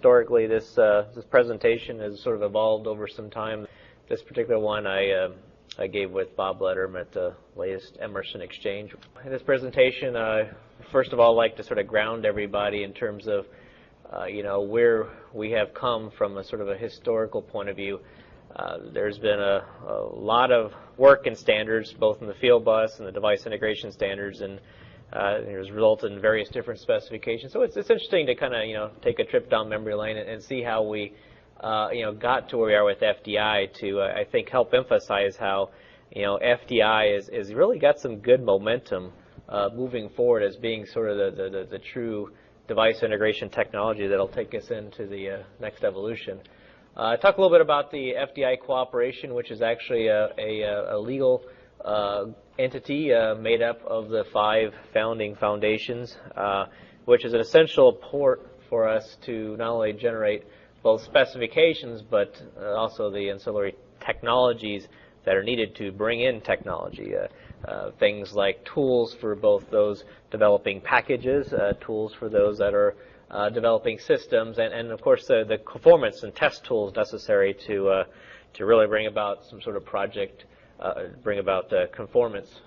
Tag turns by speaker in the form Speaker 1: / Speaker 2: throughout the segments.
Speaker 1: historically, this presentation has sort of evolved over some time. This particular one I gave with Bob Letterman at the latest Emerson Exchange. In this presentation, first of all, I'd like to sort of ground everybody in terms of where we have come from a sort of a historical point of view. There's been a lot of work in standards, both in the field bus and the device integration standards, and it has resulted in various different specifications. So it's interesting to kind of take a trip down memory lane and see how we got to where we are with FDI to I think help emphasize how FDI is really got some good momentum moving forward as being sort of the true device integration technology that'll take us into the next evolution. Talk a little bit about the FDI Cooperation, which is actually a legal entity made up of the 5 founding foundations, which is an essential port for us to not only generate both specifications but also the ancillary technologies that are needed to bring in technology. Things like tools for both those developing packages, tools for those that are developing systems, and of course the conformance and test tools necessary to really bring about some sort of project, bring about conformance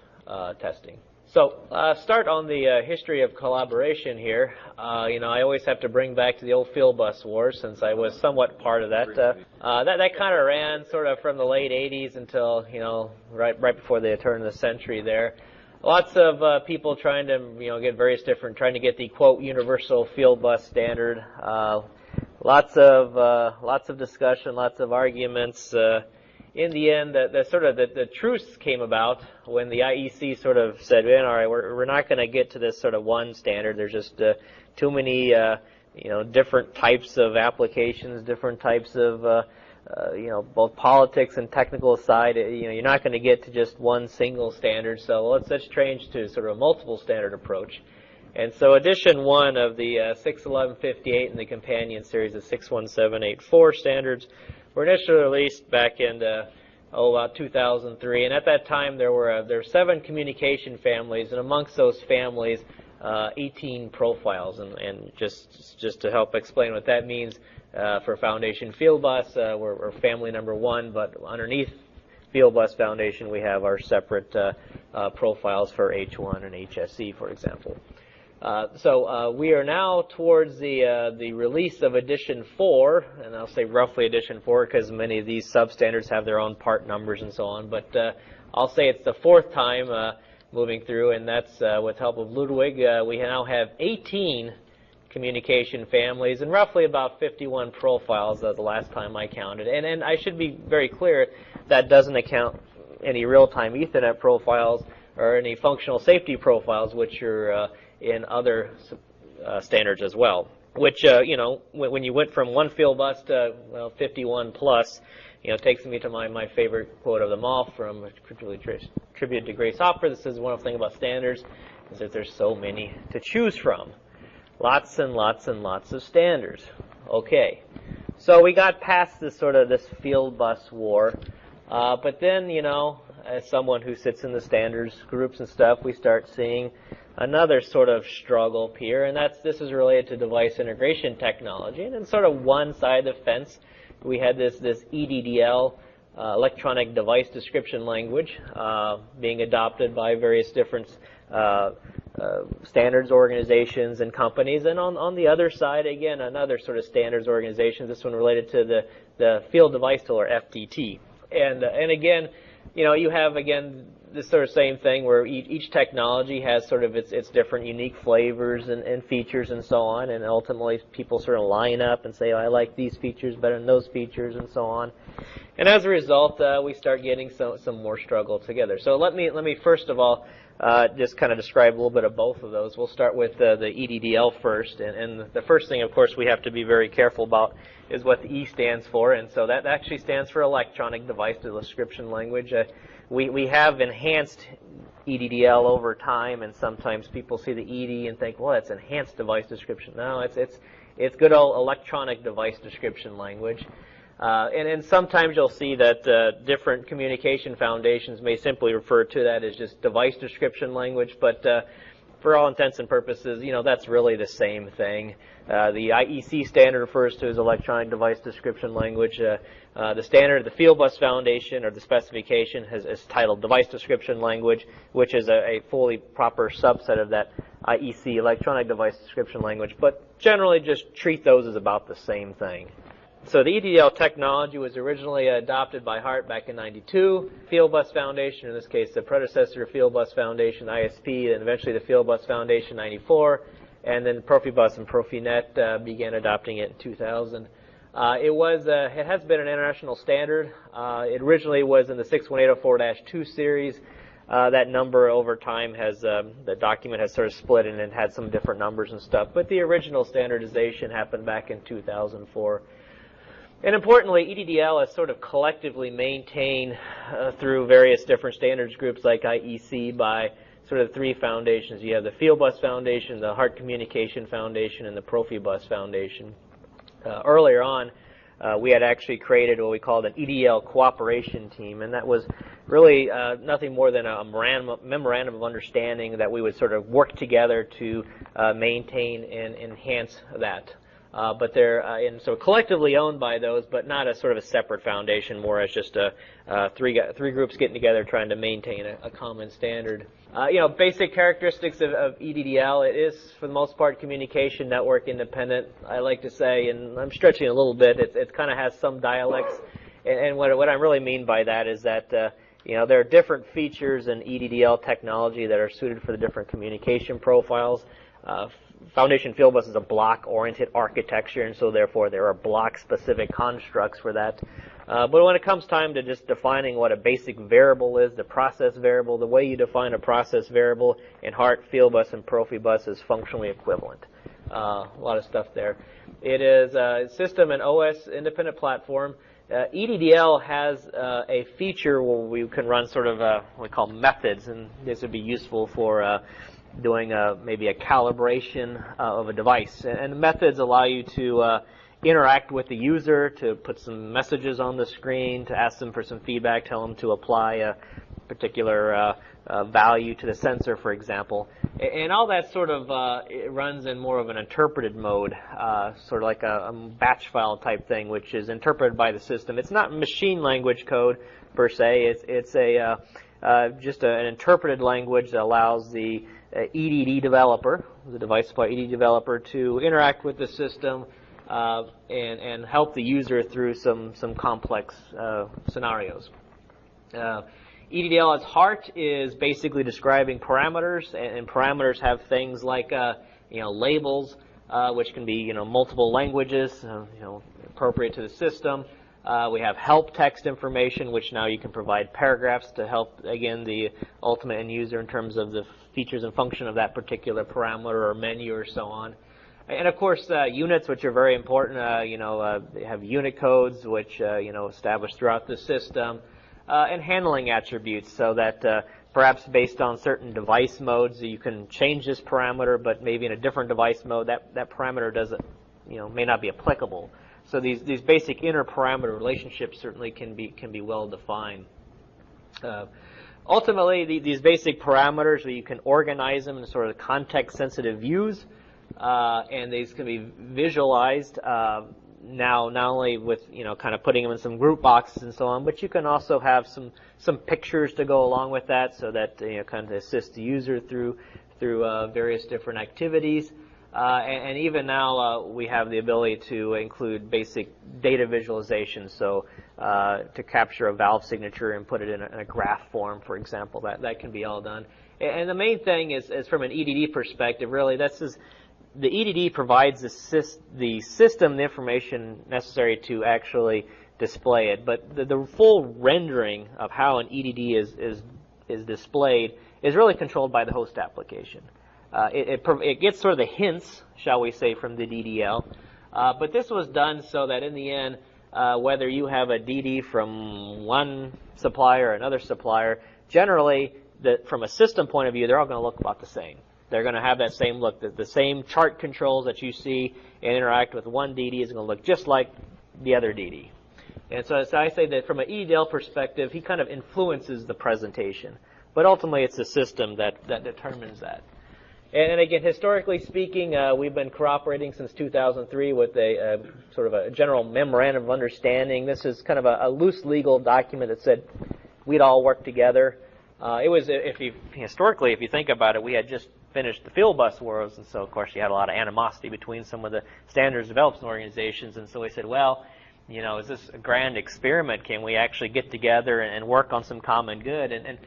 Speaker 1: testing. So start on the history of collaboration here. I always have to bring back to the old field bus wars, since I was somewhat part of that. That kind of ran sort of from the late 80s until right before the turn of the century there. Lots of people trying to trying to get the quote universal field bus standard. Lots of discussion, lots of arguments. In the end, the truce came about when the IEC sort of said, all right, we're not going to get to this sort of one standard. There's just too many different types of applications, different types of both politics and technical side. You're not going to get to just one single standard. So let's change to sort of a multiple standard approach. And so edition 1 of the 61158 and the companion series of 61784 standards were initially released back in about 2003, and at that time there were 7 communication families, and amongst those families 18 profiles, and just to help explain what that means, for Foundation Field Bus we're family number 1, but underneath Field Bus Foundation we have our separate profiles for H1 and HSE, for example. So we are now towards the release of edition 4, and I'll say roughly edition 4 because many of these substandards have their own part numbers and so on, but I'll say it's the 4th time moving through, and that's with help of Ludwig. We now have 18 communication families and roughly about 51 profiles the last time I counted, and I should be very clear, that doesn't account any real-time Ethernet profiles or any functional safety profiles, which are in other standards as well, which, when you went from one field bus to, 51 plus, takes me to my favorite quote of them all from Tribute to Grace Hopper. This is one of the things about standards, is that there's so many to choose from. Lots and lots and lots of standards. Okay, so we got past this field bus war, but then, as someone who sits in the standards groups and stuff, we start seeing another sort of struggle here, and this is related to device integration technology. And in sort of one side of the fence, we had this EDDL, electronic device description language, being adopted by various different standards organizations and companies. And on the other side, again, another sort of standards organization, this one related to the field device tool, or FDT. And again, you have, again, this sort of same thing where each technology has sort of its different unique flavors and features and so on, and ultimately people sort of line up and say, I like these features better than those features and so on. And as a result, we start getting some more struggle together. So let me first of all just kind of describe a little bit of both of those. We'll start with the EDDL first, and the first thing, of course, we have to be very careful about is what the E stands for, and so that actually stands for Electronic Device Description Language. We have enhanced EDDL over time, and sometimes people see the ED and think, well, it's enhanced device description. No, it's good old electronic device description language. And sometimes you'll see that different communication foundations may simply refer to that as just device description language, but for all intents and purposes, that's really the same thing. The IEC standard refers to as Electronic Device Description Language. The standard, the Field Bus Foundation, or the specification, is titled Device Description Language, which is a fully proper subset of that IEC, Electronic Device Description Language. But generally, just treat those as about the same thing. So the EDDL technology was originally adopted by HART back in '92. Field Bus Foundation, in this case the predecessor of Field Bus Foundation, ISP, and eventually the Field Bus Foundation '94, and then Profibus and Profinet began adopting it in 2000. It has been an international standard. It originally was in the 61804-2 series. That number over time has, the document has sort of split and it had some different numbers and stuff, but the original standardization happened back in 2004. And importantly, EDDL is sort of collectively maintained through various different standards groups like IEC by sort of three foundations. You have the Field Bus Foundation, the HART Communication Foundation, and the Profibus Foundation. Earlier on, we had actually created what we called an EDDL Cooperation Team, and that was really nothing more than a memorandum of understanding that we would sort of work together to maintain and enhance that. But they're so collectively owned by those, but not as sort of a separate foundation, more as just three groups getting together trying to maintain a common standard. Basic characteristics of EDDL, it is for the most part communication network independent. I like to say, and I'm stretching a little bit, it kind of has some dialects, and what I really mean by that is that there are different features in EDDL technology that are suited for the different communication profiles. Foundation Field Bus is a block-oriented architecture, and so therefore there are block-specific constructs for that. But when it comes time to just defining what a basic variable is, the process variable, the way you define a process variable in HART, Field Bus, and Profibus is functionally equivalent. A lot of stuff there. It is a system and OS independent platform. EDDL has a feature where we can run sort of what we call methods, and this would be useful for doing maybe a calibration of a device. And the methods allow you to interact with the user, to put some messages on the screen, to ask them for some feedback, tell them to apply a particular value to the sensor, for example. And all that sort of it runs in more of an interpreted mode, sort of like a batch file type thing, which is interpreted by the system. It's not machine language code per se. It's just an interpreted language that allows the EDD developer, the device supply EDD developer, to interact with the system and help the user through some complex scenarios. EDDL as HART is basically describing parameters, and parameters have things like labels, which can be multiple languages, appropriate to the system. We have help text information, which now you can provide paragraphs to help, again, the ultimate end user in terms of the features and function of that particular parameter or menu or so on. And of course, units, which are very important. They have unit codes, which established throughout the system, and handling attributes, so that perhaps based on certain device modes, you can change this parameter, but maybe in a different device mode, that parameter doesn't, may not be applicable. So these basic inter-parameter relationships certainly can be well defined. Ultimately, these basic parameters, you can organize them in sort of context-sensitive views, and these can be visualized now not only with kind of putting them in some group boxes and so on, but you can also have some pictures to go along with that, so that kind of assist the user through various different activities. And even now we have the ability to include basic data visualization, so to capture a valve signature and put it in a graph form, for example. That can be all done. And the main thing is from an EDD perspective, really, the EDD provides the system the information necessary to actually display it. But the full rendering of how an EDD is displayed is really controlled by the host application. It gets sort of the hints, shall we say, from the DDL, but this was done so that in the end, whether you have a DD from one supplier or another supplier, generally, from a system point of view, they're all going to look about the same. They're going to have that same look. The same chart controls that you see and interact with one DD is going to look just like the other DD. And so I say that from an EDDL perspective, he kind of influences the presentation. But ultimately, it's the system that determines that. And again, historically speaking, we've been cooperating since 2003 with a sort of a general memorandum of understanding. This is kind of a loose legal document that said we'd all work together. It was, historically, if you think about it, we had just finished the field bus wars, and so of course you had a lot of animosity between some of the standards development organizations, and so we said, well, you know, is this a grand experiment? Can we actually get together and work on some common good? And it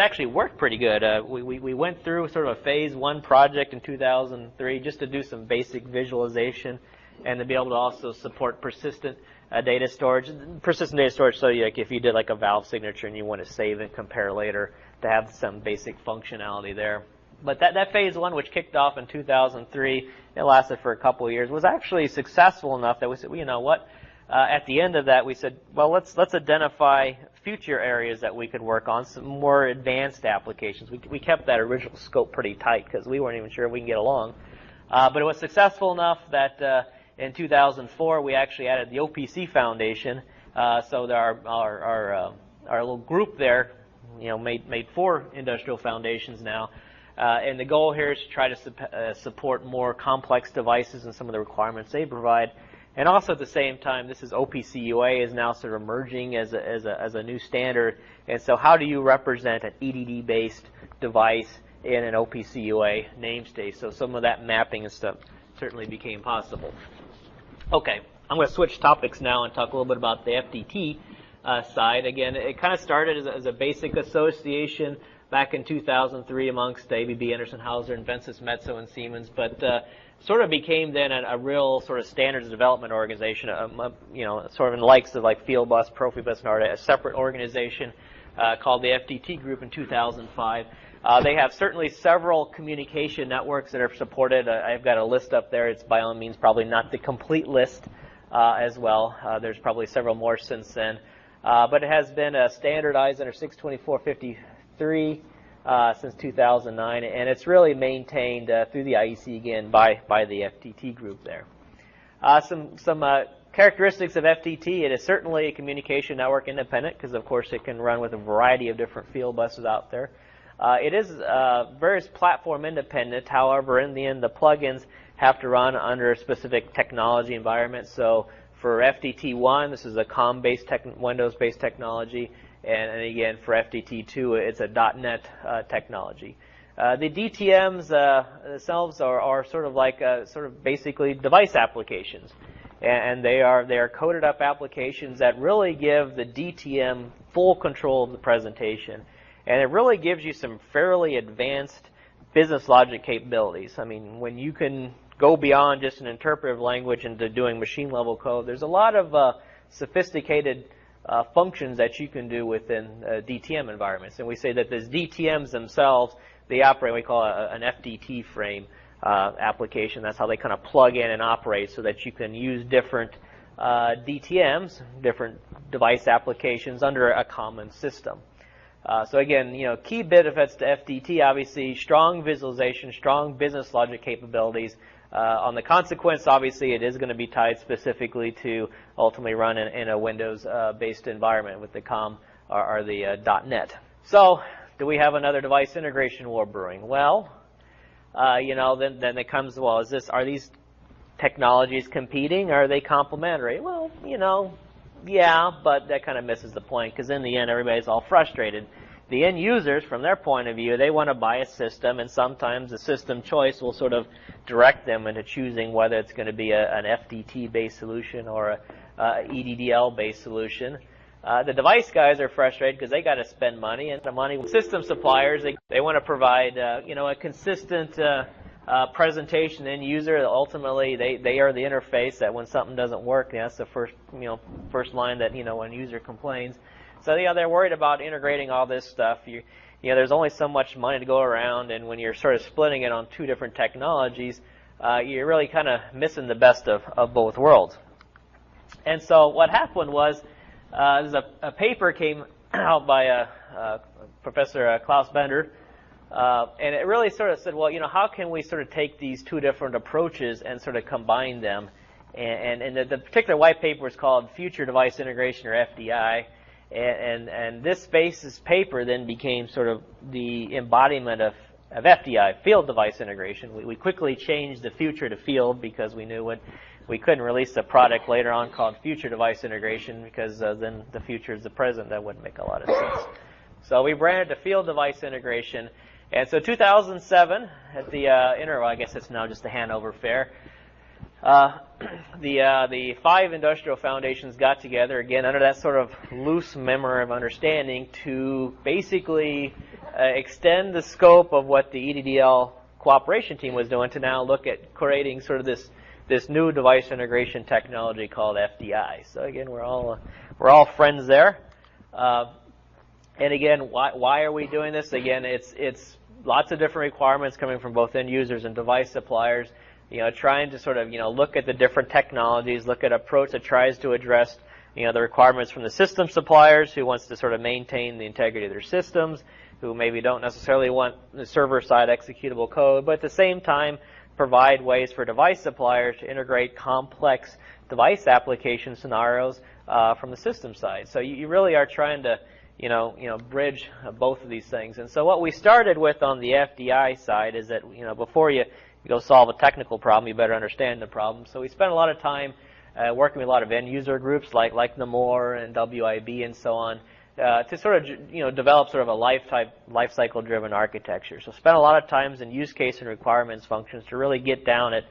Speaker 1: actually worked pretty good. We went through sort of a phase 1 project in 2003 just to do some basic visualization and to be able to also support persistent data storage. Persistent data storage, so like if you did like a valve signature and you want to save and compare later, to have some basic functionality there. But that phase 1, which kicked off in 2003, it lasted for a couple of years, was actually successful enough that we said, well, you know what? At the end of that, we said, well, let's identify future areas that we could work on, some more advanced applications. We kept that original scope pretty tight because we weren't even sure we can get along. But it was successful enough that in 2004 we actually added the OPC Foundation. So there our little group there, you know, made 4 industrial foundations now. And the goal here is to try to support more complex devices and some of the requirements they provide. And also at the same time, this is OPC UA is now sort of emerging as a new standard. And so how do you represent an EDD-based device in an OPC UA namespace? So some of that mapping and stuff certainly became possible. Okay, I'm going to switch topics now and talk a little bit about the FDT side. Again, it kind of started as a basic association back in 2003 amongst ABB, Anderson Hauser, and Vensis, Metso, and Siemens, but sort of became then a real sort of standards development organization, you know, sort of in the likes of like Fieldbus, Profibus, and ARDA, a separate organization called the FDT Group in 2005. They have certainly several communication networks that are supported. I've got a list up there. It's by all means probably not the complete list as well. There's probably several more since then. But it has been standardized under 62453 since 2009, and it's really maintained through the IEC again by the FDT group there. Some characteristics of FDT: it is certainly a communication network independent because of course it can run with a variety of different field buses out there. It is various platform independent. However, in the end, the plugins have to run under a specific technology environment. So for FDT1, this is a COM-based Windows-based technology. And again, for FDT2, it's a .NET technology. The DTMs themselves are sort of like basically device applications, and they are coded up applications that really give the DTM full control of the presentation, and it really gives you some fairly advanced business logic capabilities. I mean, when you can go beyond just an interpretive language into doing machine level code, there's a lot of sophisticated functions that you can do within DTM environments. And we say that these DTMs themselves, they operate what we call an FDT frame application. That's how they kind of plug in and operate so that you can use different DTMs, different device applications under a common system. So again, you know, key benefits to FDT, obviously strong visualization, strong business logic capabilities. On the consequence, obviously, it is going to be tied specifically to ultimately run in a Windows-based environment with the COM or the .NET. So, do we have another device integration war brewing? Well, you know, then it comes, well, are these technologies competing? Or are they complementary? Well, you know, yeah, but that kind of misses the point because in the end, everybody's all frustrated. The end users, from their point of view, they want to buy a system, and sometimes the system choice will sort of direct them into choosing whether it's going to be an FDT-based solution or a EDDL-based solution. The device guys are frustrated because they got to spend money, and the money system suppliers, they want to provide you know, a consistent presentation to end user. Ultimately, they are the interface that when something doesn't work, that's the first line that, you know, when user complains. So, you know, they're worried about integrating all this stuff. You know, there's only so much money to go around, and when you're sort of splitting it on 2 different technologies, you're really kind of missing the best of both worlds. And so what happened was there's a paper came out by Professor Klaus Bender, and it really sort of said, well, you know, how can we sort of take these 2 different approaches and sort of combine them? And the particular white paper is called Future Device Integration, or FDI. And this paper then became sort of the embodiment of FDI, field device integration. We quickly changed the future to field because we knew we couldn't release a product later on called future device integration because then the future is the present. That wouldn't make a lot of sense. So we branded to field device integration. And so 2007, at the I guess it's now just the Hanover Fair, the 5 industrial foundations got together, again, under that sort of loose memorandum of understanding to basically extend the scope of what the EDDL Cooperation Team was doing to now look at creating sort of this new device integration technology called FDI. So again, we're all friends there. And again, why are we doing this? Again, it's lots of different requirements coming from both end users and device suppliers. Trying to sort of look at the different technologies, look at an approach that tries to address the requirements from the system suppliers who wants to sort of maintain the integrity of their systems, who maybe don't necessarily want the server-side executable code, but at the same time provide ways for device suppliers to integrate complex device application scenarios from the system side. So you really are trying to bridge both of these things. And so what we started with on the FDI side is that before you go solve a technical problem, you better understand the problem. So we spent a lot of time working with a lot of end user groups like Namor and WIB and so on to sort of develop sort of a life cycle driven architecture. So spent a lot of times in use case and requirements functions to really get down at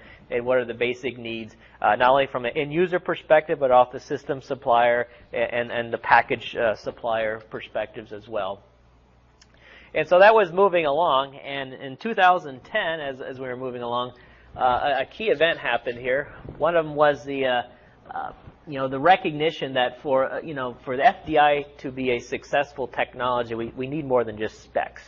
Speaker 1: what are the basic needs, not only from an end user perspective, but off the system supplier and the package supplier perspectives as well. And so that was moving along, and in 2010, as we were moving along, a key event happened here. One of them was the recognition that for the FDI to be a successful technology, we need more than just specs.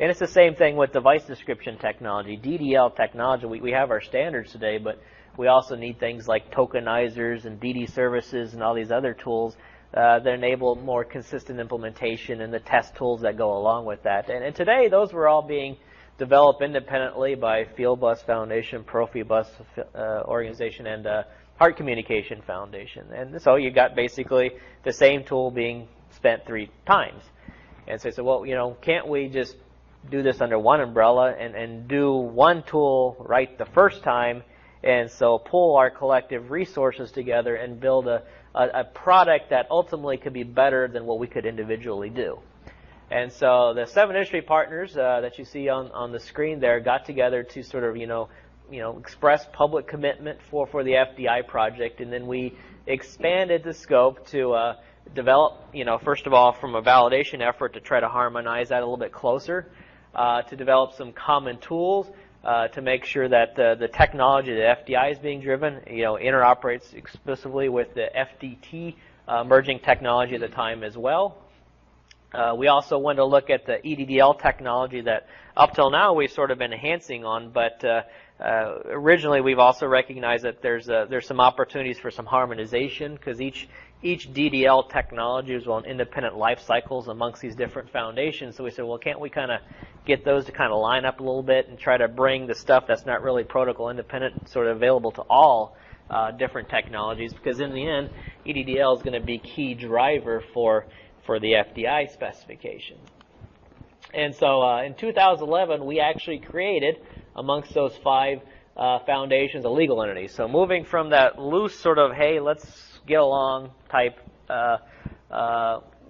Speaker 1: And it's the same thing with device description technology, DDL technology. We have our standards today, but we also need things like tokenizers and DD services and all these other tools that enable more consistent implementation and the test tools that go along with that. And today, those were all being developed independently by Fieldbus Foundation, Profibus organization, and Heart Communication Foundation. And so you got basically the same tool being spent 3 times. And so, well, can't we just do this under one umbrella and do one tool right the first time, and so pull our collective resources together and build a product that ultimately could be better than what we could individually do. And so the 7 industry partners that you see on the screen there got together to sort of express public commitment for the FDI project, and then we expanded the scope to develop, first of all, from a validation effort to try to harmonize that a little bit closer, to develop some common tools to make sure that the technology that FDI is being driven, interoperates exclusively with the FDT emerging technology at the time as well. We also wanted to look at the EDDL technology that up till now we've sort of been enhancing on, but originally we've also recognized that there's some opportunities for some harmonization, because each DDL technology is on independent life cycles amongst these different foundations. So we said, well, can't we kind of get those to kind of line up a little bit and try to bring the stuff that's not really protocol independent sort of available to all different technologies, because in the end, EDDL is going to be key driver for the FDI specification. And so in 2011, we actually created, amongst those 5 foundations, a legal entity. So moving from that loose sort of, hey, let's get along type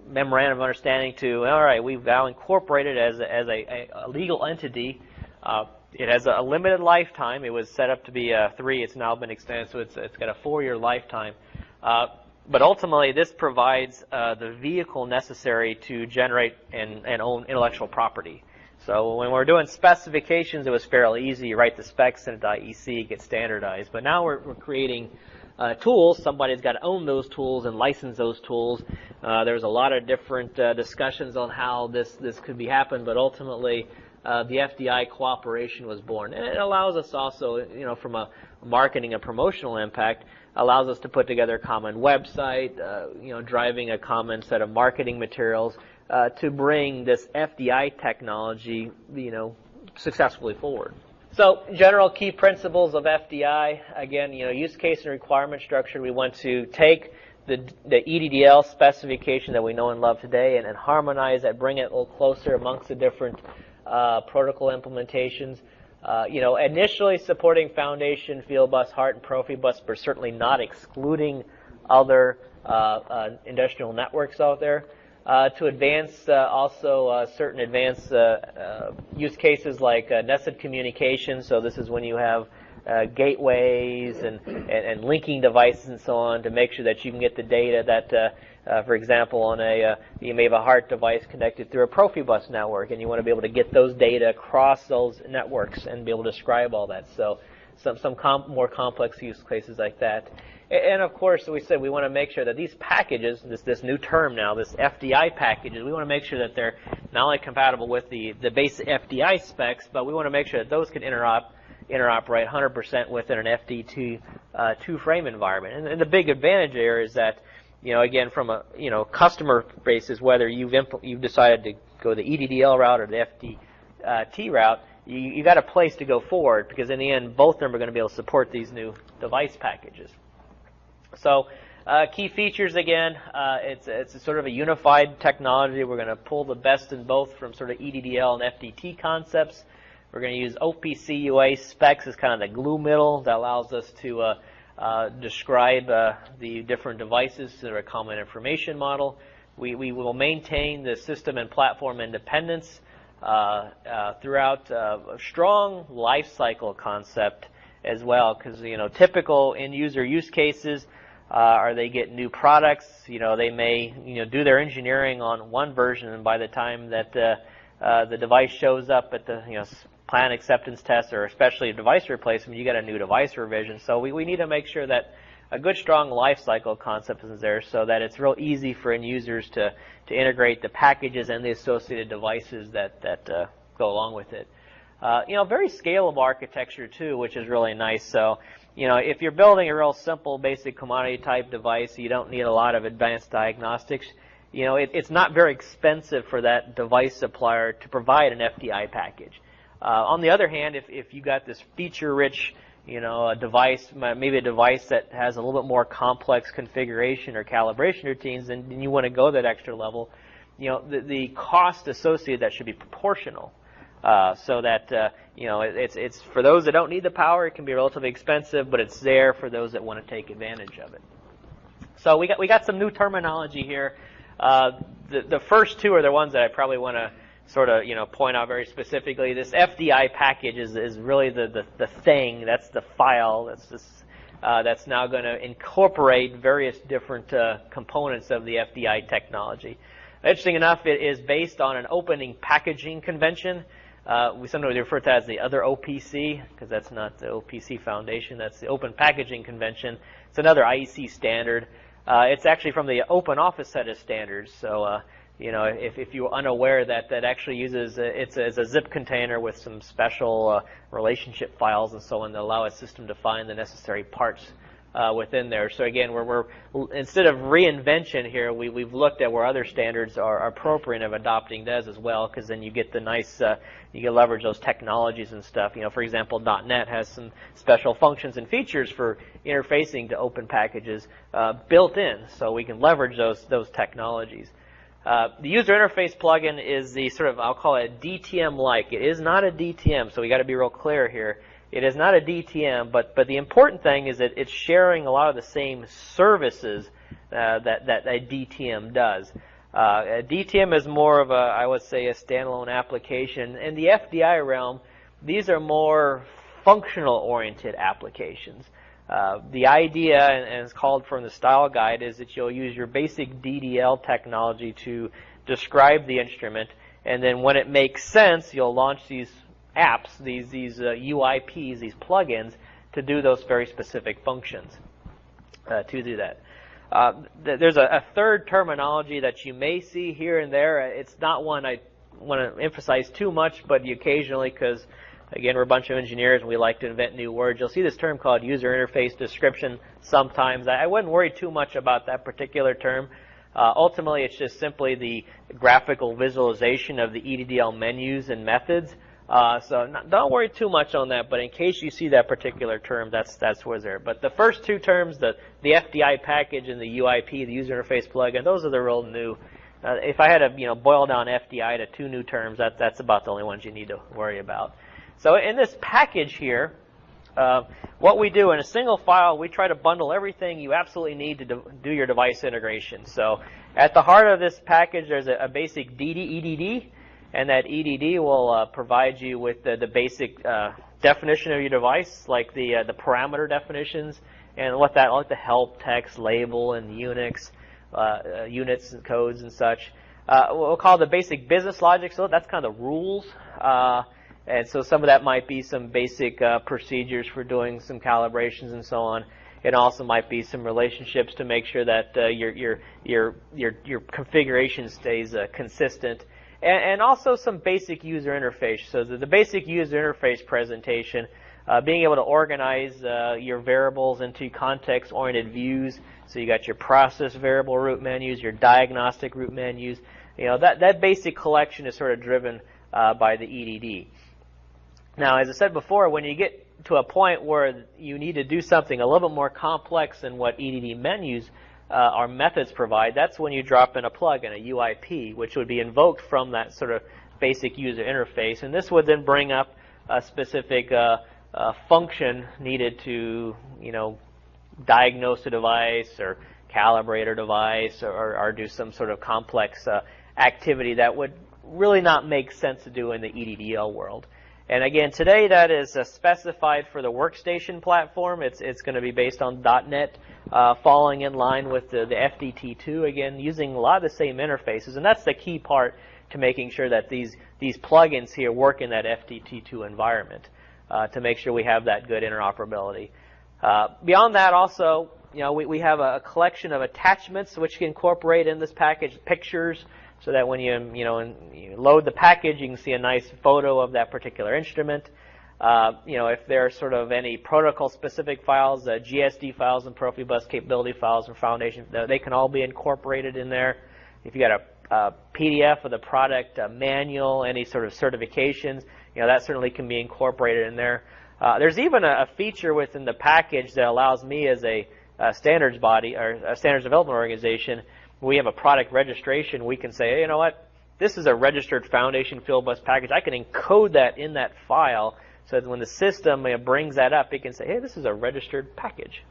Speaker 1: memorandum of understanding to, all right, we've now incorporated as a legal entity. It has a limited lifetime. It was set up to be 3. It's now been extended, so it's got a 4-year lifetime. But ultimately, this provides the vehicle necessary to generate and own intellectual property. So when we're doing specifications, it was fairly easy. You write the specs, send it to IEC, it gets standardized. But now we're creating tools. Somebody's got to own those tools and license those tools. There's a lot of different discussions on how this could be happened, but ultimately the FDI Cooperation was born. And it allows us also, from a marketing and promotional impact, allows us to put together a common website, driving a common set of marketing materials to bring this FDI technology, successfully forward. So, general key principles of FDI, again, use case and requirement structure. We want to take the EDDL specification that we know and love today and harmonize that, bring it a little closer amongst the different protocol implementations. Initially supporting Foundation, Fieldbus, Heart, and Profibus, but certainly not excluding other industrial networks out there. To advance also certain advanced use cases like nested communication. So this is when you have gateways and linking devices and so on to make sure that you can get the data that, for example, on you may have a Heart device connected through a Profibus network, and you want to be able to get those data across those networks and be able to describe all that. So some more complex use cases like that. And of course, we said we want to make sure that these packages, this new term now, this FDI packages, we want to make sure that they're not only compatible with the base FDI specs, but we want to make sure that those can interoperate 100% within an FDT two-frame environment. And the big advantage there is that, again, from a customer basis, whether you've decided to go the EDDL route or the FDT route, you got a place to go forward, because in the end, both of them are going to be able to support these new device packages. So key features, again, it's a sort of a unified technology. We're going to pull the best in both from sort of EDDL and FDT concepts. We're going to use OPC UA specs as kind of the glue middle that allows us to describe the different devices through a common information model. We will maintain the system and platform independence throughout a strong life cycle concept as well, because typical end user use cases are they get new products. They may do their engineering on one version, and by the time that the device shows up at the plan acceptance test, or especially a device replacement, you get a new device revision. So we need to make sure that a good strong life cycle concept is there, so that it's real easy for end users to integrate the packages and the associated devices that go along with it. Very scalable architecture too, which is really nice. So if you're building a real simple basic commodity type device, you don't need a lot of advanced diagnostics. It's not very expensive for that device supplier to provide an FDI package. On the other hand, if you got this feature-rich, a device, maybe a device that has a little bit more complex configuration or calibration routines, and you want to go that extra level, the cost associated that should be proportional. So that it's for those that don't need the power, it can be relatively expensive, but it's there for those that want to take advantage of it. So we got some new terminology here. The first two are the ones that I probably want to sort of point out very specifically. This FDI package is really the thing. That's the file. That's now going to incorporate various different components of the FDI technology. Interesting enough, it is based on an opening packaging convention. We sometimes refer to it as the other OPC, because that's not the OPC Foundation. That's the Open Packaging Convention. It's another IEC standard. It's actually from the Open Office set of standards. So, if you're unaware, that actually uses it's a zip container with some special relationship files and so on that allow a system to find the necessary parts within there. So again, we're instead of reinvention here, we've looked at where other standards are appropriate of adopting those as well, because then you get the nice, you can leverage those technologies and stuff. For example, .NET has some special functions and features for interfacing to open packages built in, so we can leverage those technologies. The user interface plugin is the sort of, I'll call it DTM-like. It is not a DTM, so we got to be real clear here. It is not a DTM, but the important thing is that it's sharing a lot of the same services that a DTM does. A DTM is more of I would say, a standalone application. In the FDI realm, these are more functional-oriented applications. The idea, and it's called from the style guide, is that you'll use your basic DDL technology to describe the instrument, and then when it makes sense, you'll launch these apps, these UIPs, these plugins, to do those very specific functions to do that. There's a third terminology that you may see here and there. It's not one I want to emphasize too much, but occasionally, because again, we're a bunch of engineers and we like to invent new words. You'll see this term called user interface description sometimes. I wouldn't worry too much about that particular term. Ultimately, it's just simply the graphical visualization of the EDDL menus and methods. So don't worry too much on that, but in case you see that particular term, that's what's there. But the first two terms, the FDI package and the UIP, the user interface plugin, those are the real new if I had to boil down FDI to 2 new terms, that's about the only ones you need to worry about. So in this package here, what we do in a single file, we try to bundle everything you absolutely need to do your device integration. So at the heart of this package, there's a basic EDD, and that EDD will provide you with the basic definition of your device, like the parameter definitions, and what that, like the help text, label, and Unix, units and codes and such. We'll call the basic business logic, so that's kind of the rules. And so some of that might be some basic procedures for doing some calibrations and so on. It also might be some relationships to make sure that your configuration stays consistent, and also some basic user interface. So the basic user interface presentation, being able to organize your variables into context-oriented views. So you got your process variable root menus, your diagnostic root menus. That basic collection is sort of driven by the EDD. Now, as I said before, when you get to a point where you need to do something a little bit more complex than what EDD menus or methods provide, that's when you drop in a plugin, a UIP, which would be invoked from that sort of basic user interface. And this would then bring up a specific function needed to, diagnose a device or calibrate a device or do some sort of complex activity that would really not make sense to do in the EDDL world. And again, today that is specified for the workstation platform. It's going to be based on .NET, falling in line with the FDT2, again, using a lot of the same interfaces. And that's the key part to making sure that these plugins here work in that FDT2 environment, to make sure we have that good interoperability. Beyond that, also, we have a collection of attachments which can incorporate in this package pictures, so that when you load the package, you can see a nice photo of that particular instrument. If there are sort of any protocol-specific files, GSD files and Profibus capability files and Foundation, they can all be incorporated in there. If you got a PDF of the product manual, any sort of certifications, that certainly can be incorporated in there. There's even a feature within the package that allows me as a standards body or a standards development organization, we have a product registration, we can say, hey, you know what, this is a registered Foundation Fieldbus package. I can encode that in that file so that when the system brings that up, it can say, hey, this is a registered package.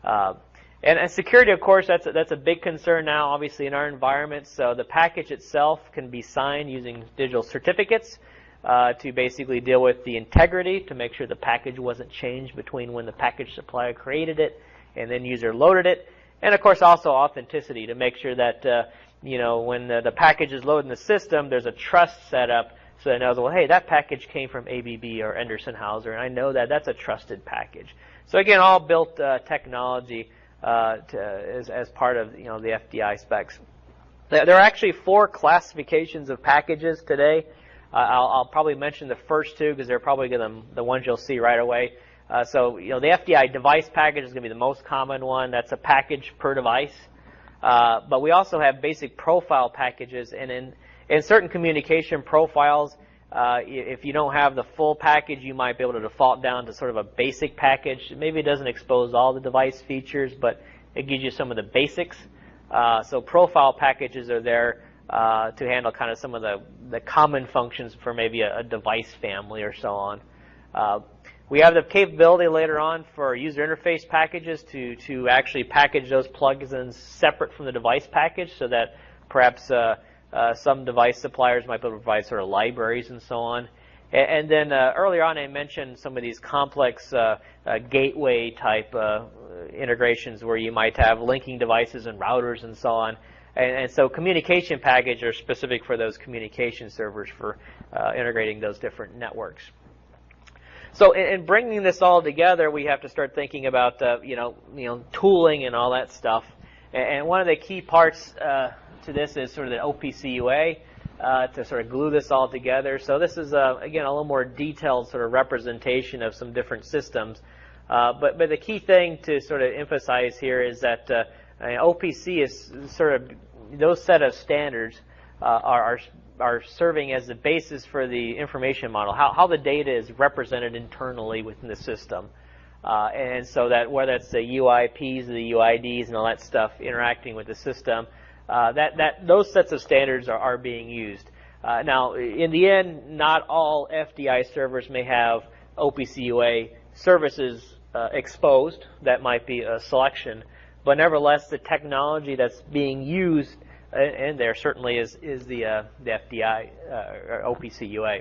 Speaker 1: And security, of course, that's a big concern now, obviously, in our environment. So the package itself can be signed using digital certificates to basically deal with the integrity, to make sure the package wasn't changed between when the package supplier created it and then user loaded it. And, of course, also authenticity, to make sure that, when the package is loaded in the system, there's a trust set up so that it knows, well, hey, that package came from ABB or Anderson-Hauser, and I know that that's a trusted package. So, again, all built technology as part of, the FDI specs. There are actually 4 classifications of packages today. I'll probably mention the first 2 because they're probably the ones you'll see right away. So the FDI device package is going to be the most common one. That's a package per device. But we also have basic profile packages. And in certain communication profiles, if you don't have the full package, you might be able to default down to sort of a basic package. Maybe it doesn't expose all the device features, but it gives you some of the basics. So profile packages are there to handle kind of some of the common functions for maybe a device family or so on. We have the capability later on for user interface packages to actually package those plugins separate from the device package, so that perhaps some device suppliers might be able to provide sort of libraries and so on. And then earlier on I mentioned some of these complex gateway type integrations where you might have linking devices and routers and so on. And so communication packages are specific for those communication servers for integrating those different networks. So in bringing this all together, we have to start thinking about tooling and all that stuff. And one of the key parts to this is sort of the OPC UA to sort of glue this all together. So this is again a little more detailed sort of representation of some different systems. But the key thing to sort of emphasize here is that OPC is sort of those set of standards are serving as the basis for the information model, how the data is represented internally within the system. And so that whether it's the UIPs, the UIDs, and all that stuff interacting with the system, those sets of standards are being used. Now, in the end, not all FDI servers may have OPC UA services exposed. That might be a selection. But nevertheless, the technology that's being used in there certainly is the FDI or OPC UA.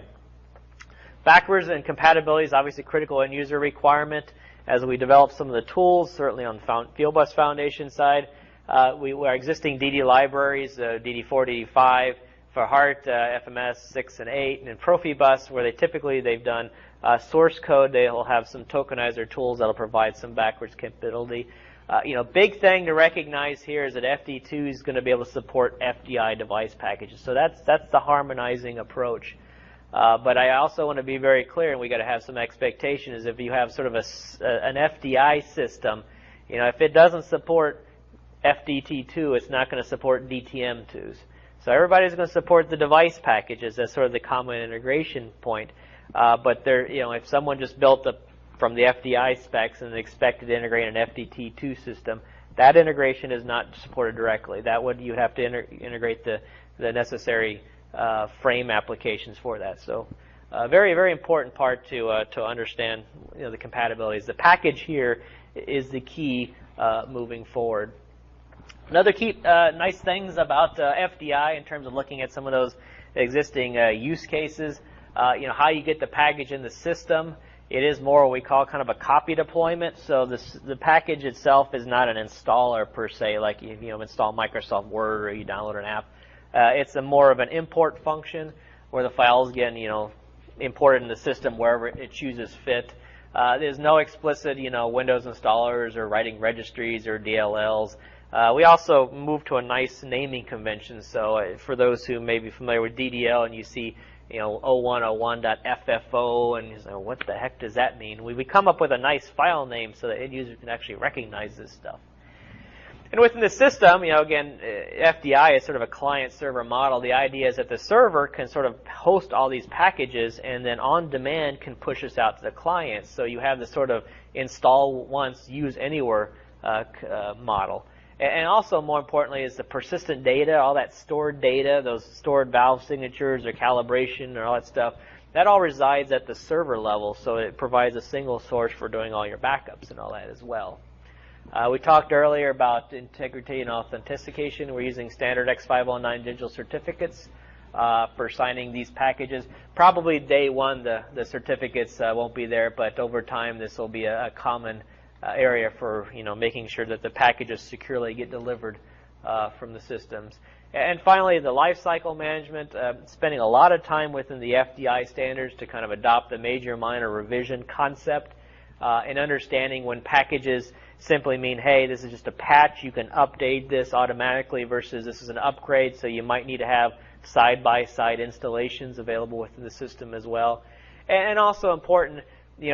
Speaker 1: Backwards and compatibility is obviously a critical end user requirement. As we develop some of the tools, certainly on the Fieldbus Foundation side, our existing DD libraries, DD4, DD5, for HART, FMS 6 and 8, and in Profibus, where they've done source code, they'll have some tokenizer tools that'll provide some backwards compatibility. Big thing to recognize here is that FD2 is going to be able to support FDI device packages. So that's the harmonizing approach. But I also want to be very clear, and we got to have some expectation, is if you have sort of an FDI system, if it doesn't support FDT2, it's not going to support DTM2s. So everybody's going to support the device packages. That's sort of the common integration point. But if someone just built from the FDI specs and expected to integrate an FDT2 system, that integration is not supported directly. You would have to integrate the necessary frame applications for that. So very, very important part to understand the compatibilities. The package here is the key moving forward. Another key nice things about FDI in terms of looking at some of those existing use cases, how you get the package in the system. It is more what we call kind of a copy deployment. So the package itself is not an installer per se, like you install Microsoft Word or you download an app. It's more of an import function where the files get imported in the system wherever it chooses fit. There's no explicit Windows installers or writing registries or DLLs. We also moved to a nice naming convention. So for those who may be familiar with DDL and you see 0101.ffo and you say, what the heck does that mean? We come up with a nice file name so that end users can actually recognize this stuff. And within the system, again, FDI is sort of a client-server model. The idea is that the server can sort of host all these packages and then on demand can push us out to the client. So you have this sort of install once, use anywhere model. And also, more importantly, is the persistent data, all that stored data, those stored valve signatures or calibration or all that stuff, that all resides at the server level, so it provides a single source for doing all your backups and all that as well. We talked earlier about integrity and authentication. We're using standard X509 digital certificates for signing these packages. Probably day one, the certificates won't be there, but over time, this will be a common area for making sure that the packages securely get delivered from the systems. And finally, the lifecycle management, spending a lot of time within the FDI standards to kind of adopt the major minor revision concept and understanding when packages simply mean, hey, this is just a patch, you can update this automatically versus this is an upgrade, so you might need to have side-by-side installations available within the system as well. And also important,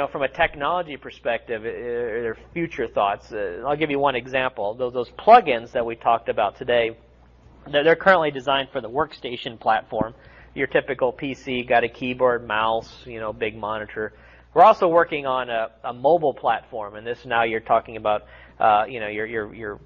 Speaker 1: from a technology perspective, their future thoughts. I'll give you one example. Those plugins that we talked about today, they're currently designed for the workstation platform. Your typical PC, got a keyboard, mouse, big monitor. We're also working on a mobile platform, and this now you're talking about, your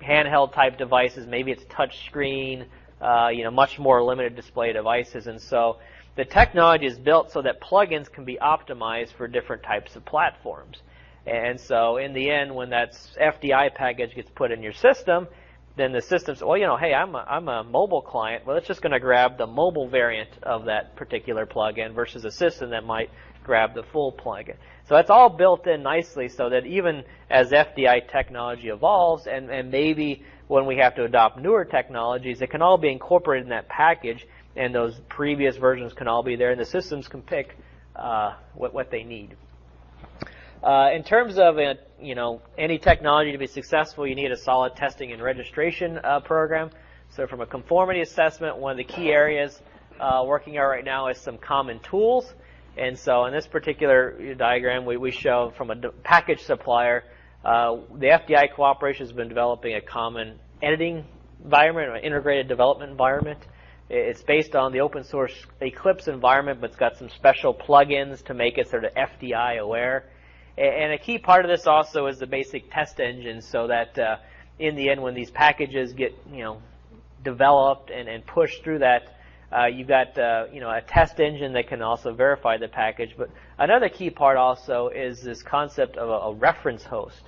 Speaker 1: handheld type devices. Maybe it's touch screen, much more limited display devices, and so the technology is built so that plugins can be optimized for different types of platforms. And so in the end, when that FDI package gets put in your system, then the system says, well, hey, I'm a mobile client. Well, it's just going to grab the mobile variant of that particular plugin versus a system that might grab the full plugin. So that's all built in nicely so that even as FDI technology evolves and maybe when we have to adopt newer technologies, it can all be incorporated in that package, and those previous versions can all be there, and the systems can pick what they need. In terms of any technology to be successful, you need a solid testing and registration program. So from a conformity assessment, one of the key areas working out right now is some common tools. And so in this particular diagram, we show from a package supplier, the FDI Cooperation has been developing a common editing environment, or integrated development environment. It's based on the open source Eclipse environment, but it's got some special plugins to make it sort of FDI aware. And a key part of this also is the basic test engine, so that in the end, when these packages get developed and pushed through that, you've got a test engine that can also verify the package. But another key part also is this concept of a reference host.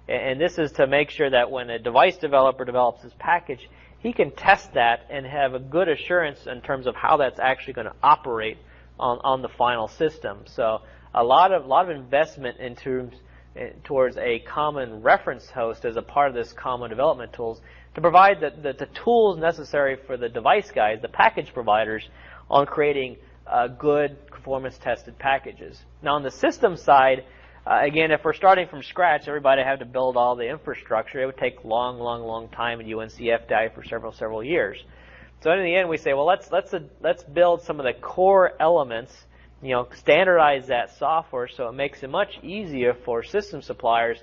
Speaker 1: And this is to make sure that when a device developer develops this package, he can test that and have a good assurance in terms of how that's actually going to operate on the final system. So a lot of investment towards a common reference host as a part of this common development tools to provide the tools necessary for the device guys, the package providers, on creating good conformance-tested packages. Now on the system side, again, if we're starting from scratch, everybody had to build all the infrastructure. It would take long time in UNC FDI for several years. So in the end, we say, well, let's build some of the core elements, standardize that software so it makes it much easier for system suppliers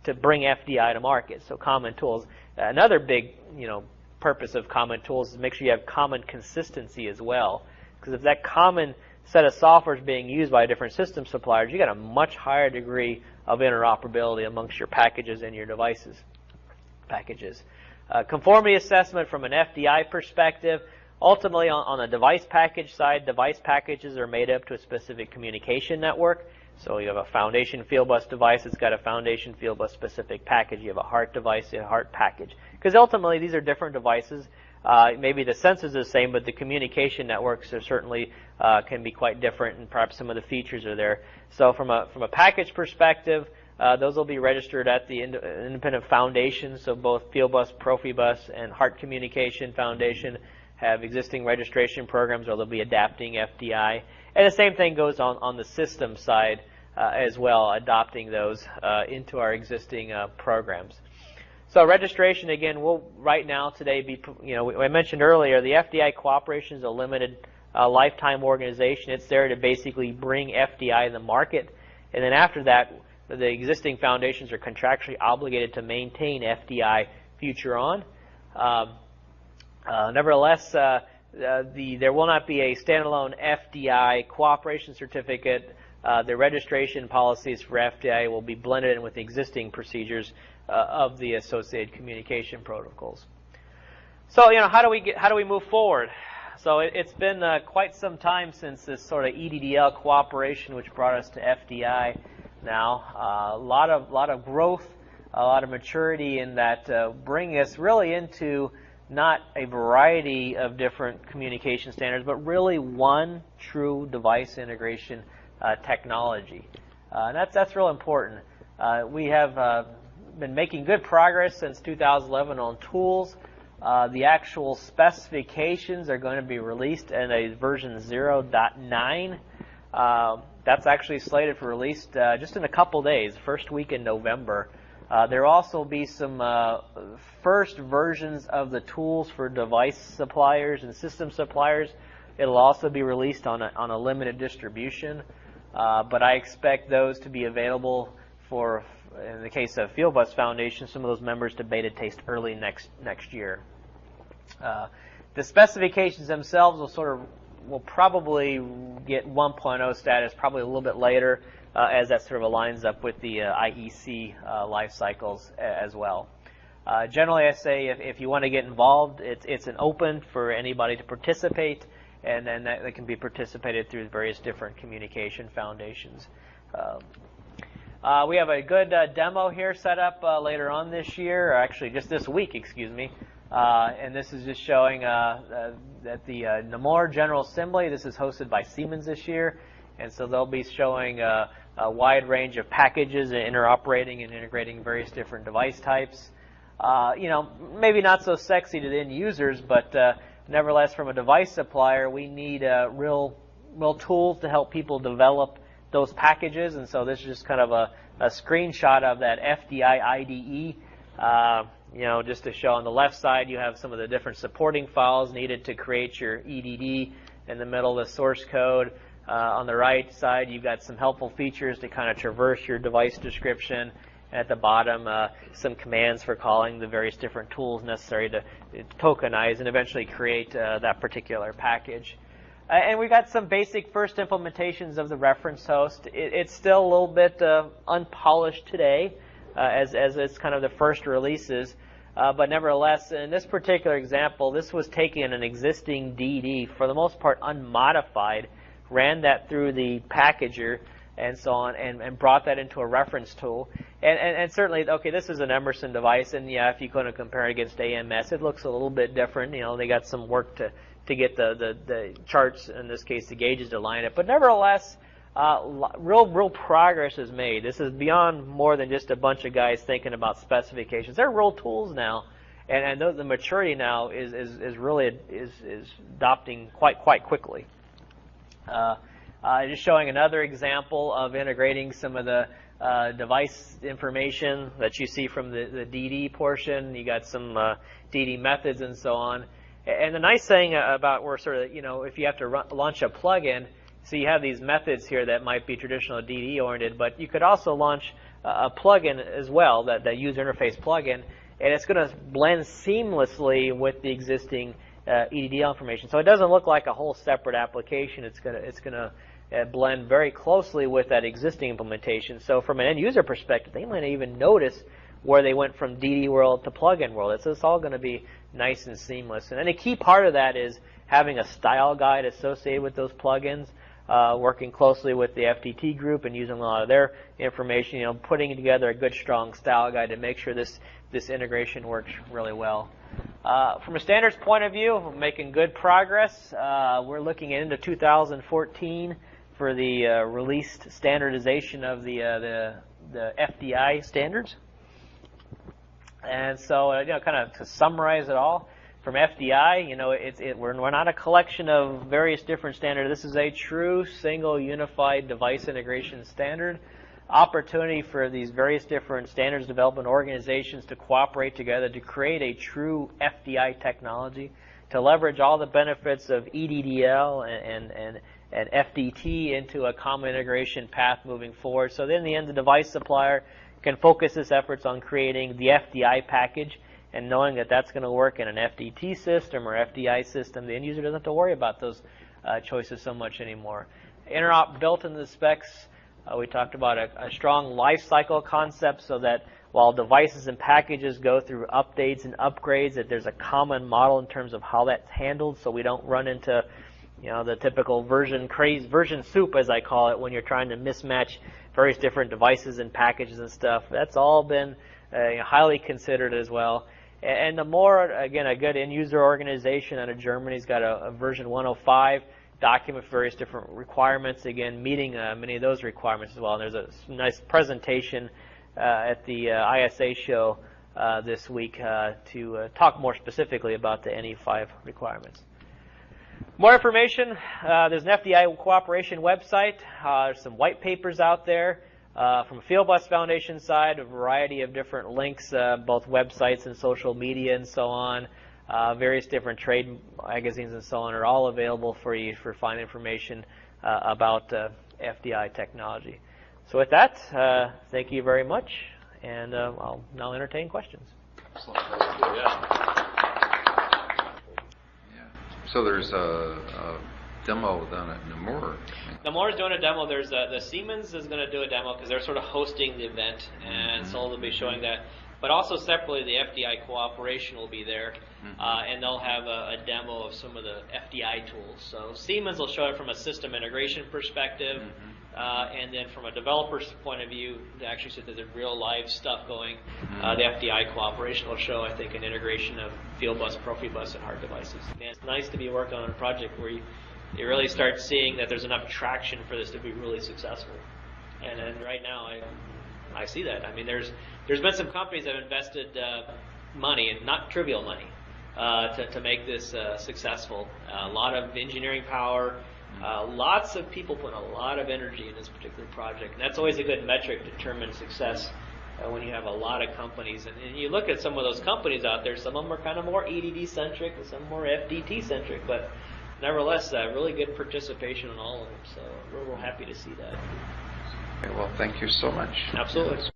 Speaker 1: to bring FDI to market. So common tools. Another big, purpose of common tools is to make sure you have common consistency as well. Because if that common set of software is being used by different system suppliers, you got a much higher degree of interoperability amongst your packages and your devices. Conformity assessment from an FDI perspective. Ultimately, on the device package side, device packages are made up to a specific communication network. So you have a foundation field bus device, it's got a foundation field bus specific package. You have a HART device, a HART package. Because ultimately, these are different devices. Maybe the sensors are the same, but the communication networks are certainly can be quite different, and perhaps some of the features are there. So from a package perspective, those will be registered at the independent foundations. So both Fieldbus, Profibus, and HART Communication Foundation have existing registration programs, or they'll be adapting FDI. And the same thing goes on the system side as well, adopting those into our existing programs. So registration, again, will right now today be, I mentioned earlier, the FDI Cooperation is a limited lifetime organization. It's there to basically bring FDI to the market. And then after that, the existing foundations are contractually obligated to maintain FDI future on. Nevertheless, there will not be a standalone FDI cooperation certificate. The registration policies for FDI will be blended in with the existing procedures of the associated communication protocols. So, how do we move forward? So it's been quite some time since this sort of EDDL cooperation, which brought us to FDI. Now, a lot of growth, a lot of maturity in that, bring us really into not a variety of different communication standards, but really one true device integration technology. And that's real important. We have been making good progress since 2011 on tools. The actual specifications are going to be released in a version 0.9. That's actually slated for release just in a couple days, first week in November. There will also be some first versions of the tools for device suppliers and system suppliers. It'll also be released on a limited distribution, but I expect those to be available for, in the case of Fieldbus Foundation, some of those members to beta test early next year. The specifications themselves will probably get 1.0 status probably a little bit later, as that sort of aligns up with the IEC life cycles as well. Generally, I say if you want to get involved, it's an open for anybody to participate, and then that can be participated through various different communication foundations. We have a good demo here set up later on this year, or actually just this week, excuse me. And this is just showing that the Namur General Assembly, this is hosted by Siemens this year, and so they'll be showing a wide range of packages and interoperating and integrating various different device types. Maybe not so sexy to the end users, but nevertheless, from a device supplier, we need real tools to help people develop those packages, and so this is just kind of a screenshot of that FDI IDE. Just to show on the left side, you have some of the different supporting files needed to create your EDD. In the middle, the source code. On the right side, you've got some helpful features to kind of traverse your device description. At the bottom, some commands for calling the various different tools necessary to tokenize and eventually create that particular package. And we got some basic first implementations of the reference host. It's still a little bit unpolished today, as it's kind of the first releases. But nevertheless, in this particular example, this was taking an existing DD, for the most part unmodified, ran that through the packager and so on, and brought that into a reference tool. And certainly, okay, this is an Emerson device, and yeah, if you kind of compare it against AMS, it looks a little bit different. You know, they got some work to get the charts, in this case, the gauges to line it. But nevertheless, real progress is made. This is beyond more than just a bunch of guys thinking about specifications. They're real tools now, and the maturity now is really adopting quite quickly. Just showing another example of integrating some of the device information that you see from the DD portion. You got some DD methods and so on. And the nice thing about we're sort of, you know, if you have to launch a plugin, so you have these methods here that might be traditional DD oriented, but you could also launch a plugin as well, that user interface plugin, and it's going to blend seamlessly with the existing EDDL information. So it doesn't look like a whole separate application. It's going to blend very closely with that existing implementation. So from an end user perspective, they might not even notice where they went from DD world to plugin world. It's all going to be nice and seamless. And a key part of that is having a style guide associated with those plugins, working closely with the FDT group and using a lot of their information, you know, putting together a good, strong style guide to make sure this integration works really well. From a standards point of view, we're making good progress. We're looking into 2014 for the released standardization of the FDI standards. And so, you know, kind of to summarize it all, from FDI, you know, we're not a collection of various different standards. This is a true single unified device integration standard. Opportunity for these various different standards development organizations to cooperate together to create a true FDI technology, to leverage all the benefits of EDDL and FDT into a common integration path moving forward. So then in the end, the device supplier can focus its efforts on creating the FDI package, and knowing that that's going to work in an FDT system or FDI system, the end user doesn't have to worry about those choices so much anymore. Interop built into the specs. We talked about a strong life cycle concept, so that while devices and packages go through updates and upgrades, that there's a common model in terms of how that's handled, so we don't run into, you know, the typical version soup, as I call it, when you're trying to mismatch various different devices and packages and stuff. That's all been highly considered as well. And the more, again, a good end-user organization out of Germany's got a version 105 document for various different requirements, again, meeting many of those requirements as well. And there's a nice presentation at the ISA show this week to talk more specifically about the NE5 requirements. More information, there's an FDI Cooperation website. There's some white papers out there. From Fieldbus Foundation side, a variety of different links, both websites and social media and so on. Various different trade magazines and so on are all available for you for fine information about FDI technology. So with that, thank you very much, and I'll now entertain questions.
Speaker 2: Excellent. So there's a demo done at Namur.
Speaker 1: Namur is doing a demo. There's the Siemens is going to do a demo because they're sort of hosting the event, and so they'll be showing that. But also separately, the FDI Cooperation will be there, and they'll have a demo of some of the FDI tools. So Siemens will show it from a system integration perspective, and then from a developer's point of view, to actually see that there's real live stuff going. The FDI Cooperation will show, I think, an integration of Fieldbus, Profibus, and hard devices. And it's nice to be working on a project where you really start seeing that there's enough traction for this to be really successful. And right now, I see that. I mean, there's been some companies that have invested money, and not trivial money, to make this successful. A lot of engineering power, lots of people put a lot of energy in this particular project. And that's always a good metric to determine success when you have a lot of companies. And you look at some of those companies out there, some of them are kind of more EDD-centric and some more FDT-centric, but nevertheless, really good participation in all of them. So we're happy to see that.
Speaker 2: Okay, well, thank you so much.
Speaker 1: Absolutely.